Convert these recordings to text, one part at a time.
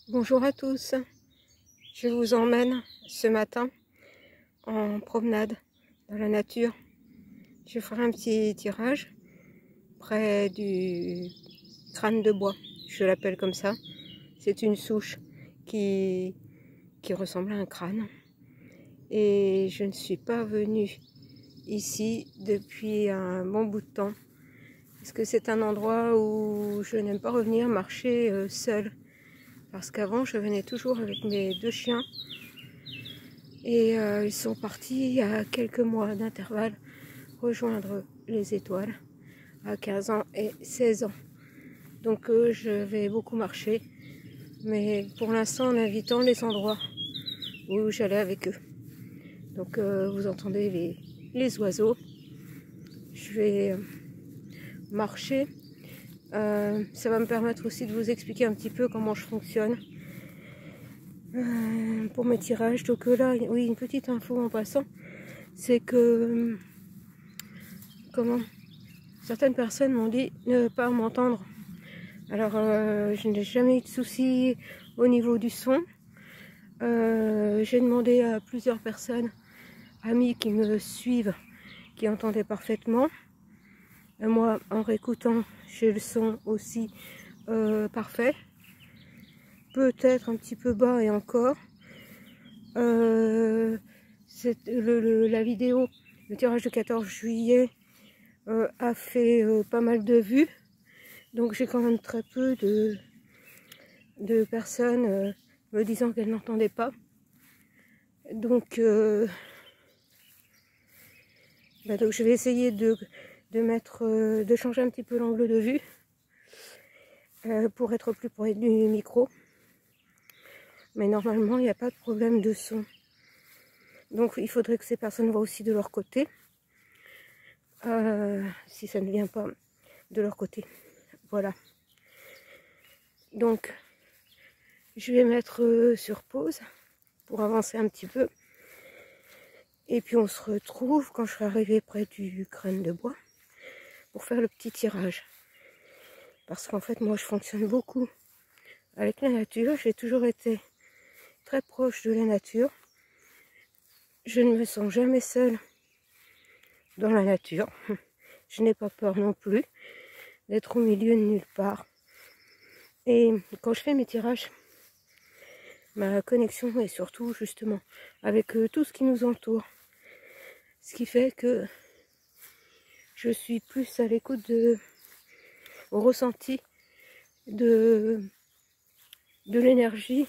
Bonjour à tous, je vous emmène ce matin en promenade dans la nature. Je ferai un petit tirage près du crâne de bois, je l'appelle comme ça. C'est une souche qui ressemble à un crâne. Et je ne suis pas venue ici depuis un bon bout de temps. Parce que c'est un endroit où je n'aime pas revenir marcher seule. Parce qu'avant, je venais toujours avec mes deux chiens. Et ils sont partis il y a quelques mois d'intervalle rejoindre les étoiles à 15 ans et 16 ans. Donc je vais beaucoup marcher. Mais pour l'instant en invitant les endroits où j'allais avec eux. Donc vous entendez les oiseaux. Je vais marcher. Ça va me permettre aussi de vous expliquer un petit peu comment je fonctionne pour mes tirages. Donc là, oui, une petite info en passant, c'est que certaines personnes m'ont dit ne pas m'entendre. Alors je n'ai jamais eu de soucis au niveau du son. J'ai demandé à plusieurs personnes, amis qui me suivent, qui entendaient parfaitement. Et moi, en réécoutant, j'ai le son aussi parfait. Peut-être un petit peu bas et encore. La vidéo, le tirage de 14 juillet a fait pas mal de vues. Donc j'ai quand même très peu de personnes me disant qu'elles n'entendaient pas. Donc, donc je vais essayer de changer un petit peu l'angle de vue pour être plus près du micro. Mais normalement, il n'y a pas de problème de son. Donc il faudrait que ces personnes voient aussi de leur côté. Si ça ne vient pas de leur côté. Voilà. Donc, je vais mettre sur pause pour avancer un petit peu. Et puis on se retrouve quand je serai arrivée près du crâne de bois pour faire le petit tirage. Parce qu'en fait, moi, je fonctionne beaucoup avec la nature. J'ai toujours été très proche de la nature. Je ne me sens jamais seule dans la nature. Je n'ai pas peur non plus d'être au milieu de nulle part. Et quand je fais mes tirages, ma connexion est surtout justement avec tout ce qui nous entoure. Ce qui fait que je suis plus à l'écoute au ressenti de l'énergie,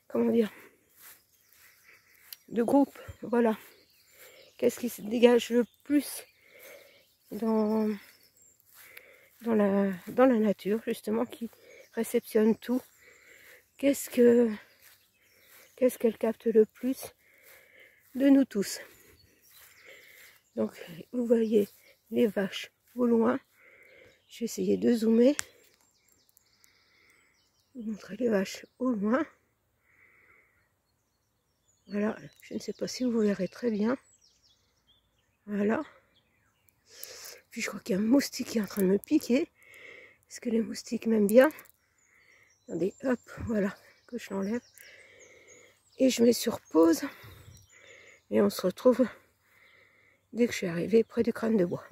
comment dire, de groupe, voilà. Qu'est-ce qui se dégage le plus dans la nature, justement, qui réceptionne tout. Qu'est-ce qu'elle capte le plus de nous tous. Donc, vous voyez les vaches au loin. Je vais essayer de zoomer. Vous montrer les vaches au loin. Voilà, je ne sais pas si vous verrez très bien. Voilà. Puis je crois qu'il y a un moustique qui est en train de me piquer. Est-ce que les moustiques m'aiment bien? Attendez, hop, voilà, que je l'enlève. Et je mets sur pause. Et on se retrouve dès que je suis arrivée près du crâne de bois.